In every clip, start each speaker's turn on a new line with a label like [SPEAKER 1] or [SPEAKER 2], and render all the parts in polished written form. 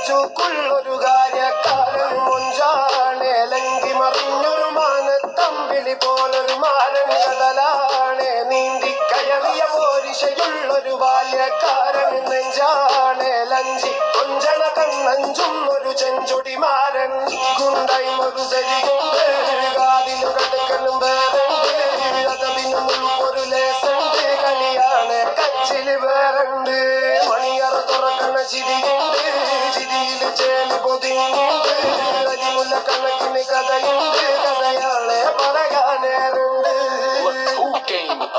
[SPEAKER 1] ചൂക്കുള്ളൊരു കാര്യക്കാരൻ മൊഞ്ചാണ്, ലങ്കി മറിഞ്ഞൊരു മാനത്തമ്പിളി പോലൊരു മാരൻ കടലാണ്, നീന്തി കയറിയ പോരിശയുള്ളൊരു ബാല്യക്കാരൻ നെഞ്ചാണ്, ലഞ്ചി കൊഞ്ചണ കണ്ണഞ്ചും ഒരു ചെഞ്ചൊടിമാരൻ ഗുണ്ടായി ഒരു ശരികൊണ്ട് കാതിനു കടുക്കലും വേറുണ്ട്, അതതിനും ഒരു ലേസുണ്ട്, കളിയാണ് കച്ചില് വേറുണ്ട്, മണിയറ തുറക്കണ ചിരിയുണ്ട്, ചിരിയില് ചേല് പൊതിയുണ്ട്, അരിമുല്ല കണക്കിന് കഥയുണ്ട്, കഥയാളെ പറയാനേറുണ്ട്.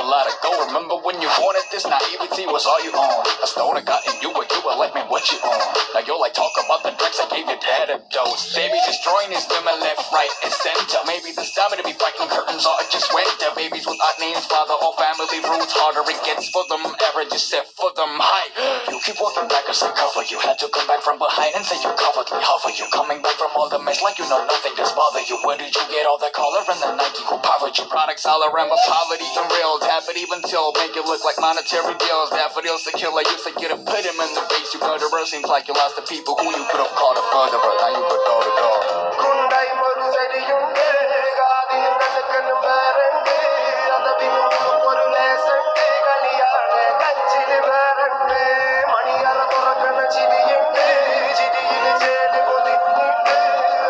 [SPEAKER 2] A lot of gold. Remember when you wanted this naivety was all you own. I stole and got in you were like, man, what you own? Now you're like, talk about the drugs I gave your dad a dose. Baby destroying his women left, right, and center. Maybe this time to be fighting curtains or it just went there. Babies without names, father or family roots. Harder it gets for them, average is set for them high. You keep walking back as I cover. You had to come back from behind and say you covered me. Hover you coming back from all the mess like you know nothing does bother you. Where did you get all the color and the Nike who powered you? Products all around but poverty and real. Tap it even till make it look like monetary bills. Daffodils to kill, I used to get a put him in the face. You murderer, seems like you lost the people who you could have called a furtherer. Now you go door to door.
[SPEAKER 1] Kundai maru seriyunde, gaadinu kadakkanum verunde, adabinu oru lesante, kaliyane kachili verunde, maniyara thorakkana chiriyunde, chiriyile chelu podiyunde,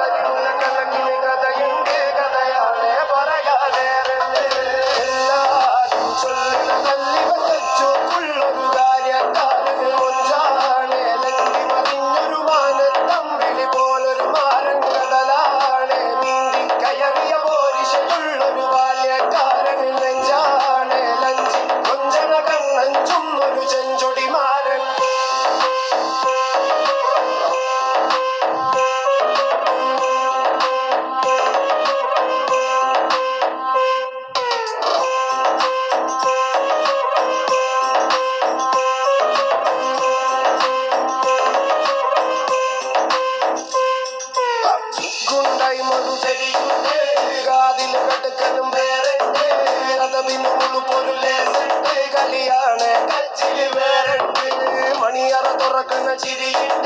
[SPEAKER 1] arimulla kanakkine kathayunde, kathayane parayanerunde. Ellarum solluna kallivan chookulloru കാര്യക്കാരൻ മൊഞ്ചാണ്, ലങ്കി മറിഞ്ഞൊരു മാനത്തമ്പിളി പോലൊരു മാരൻ കടലാണ്, നീന്തി കയറിയ പോരിശയുള്ളൊരു ബാല്യക്കാരൻ നെഞ്ചാണ്, ലഞ്ചി കൊഞ്ചണ കണ്ണഞ്ചും ഒരു ചെഞ്ചൊടിമാരൻ. ഗുണ്ടായി മറു ശരിയുണ്ട്, കാതിന് കടുക്കലും വേറുണ്ട്, അതതിന് ഒരു ലേസുണ്ട്, കളിയാണ് കച്ചില് വേറുണ്ട്, മണിയറ തുറക്കണ ചിരിയുണ്ട്.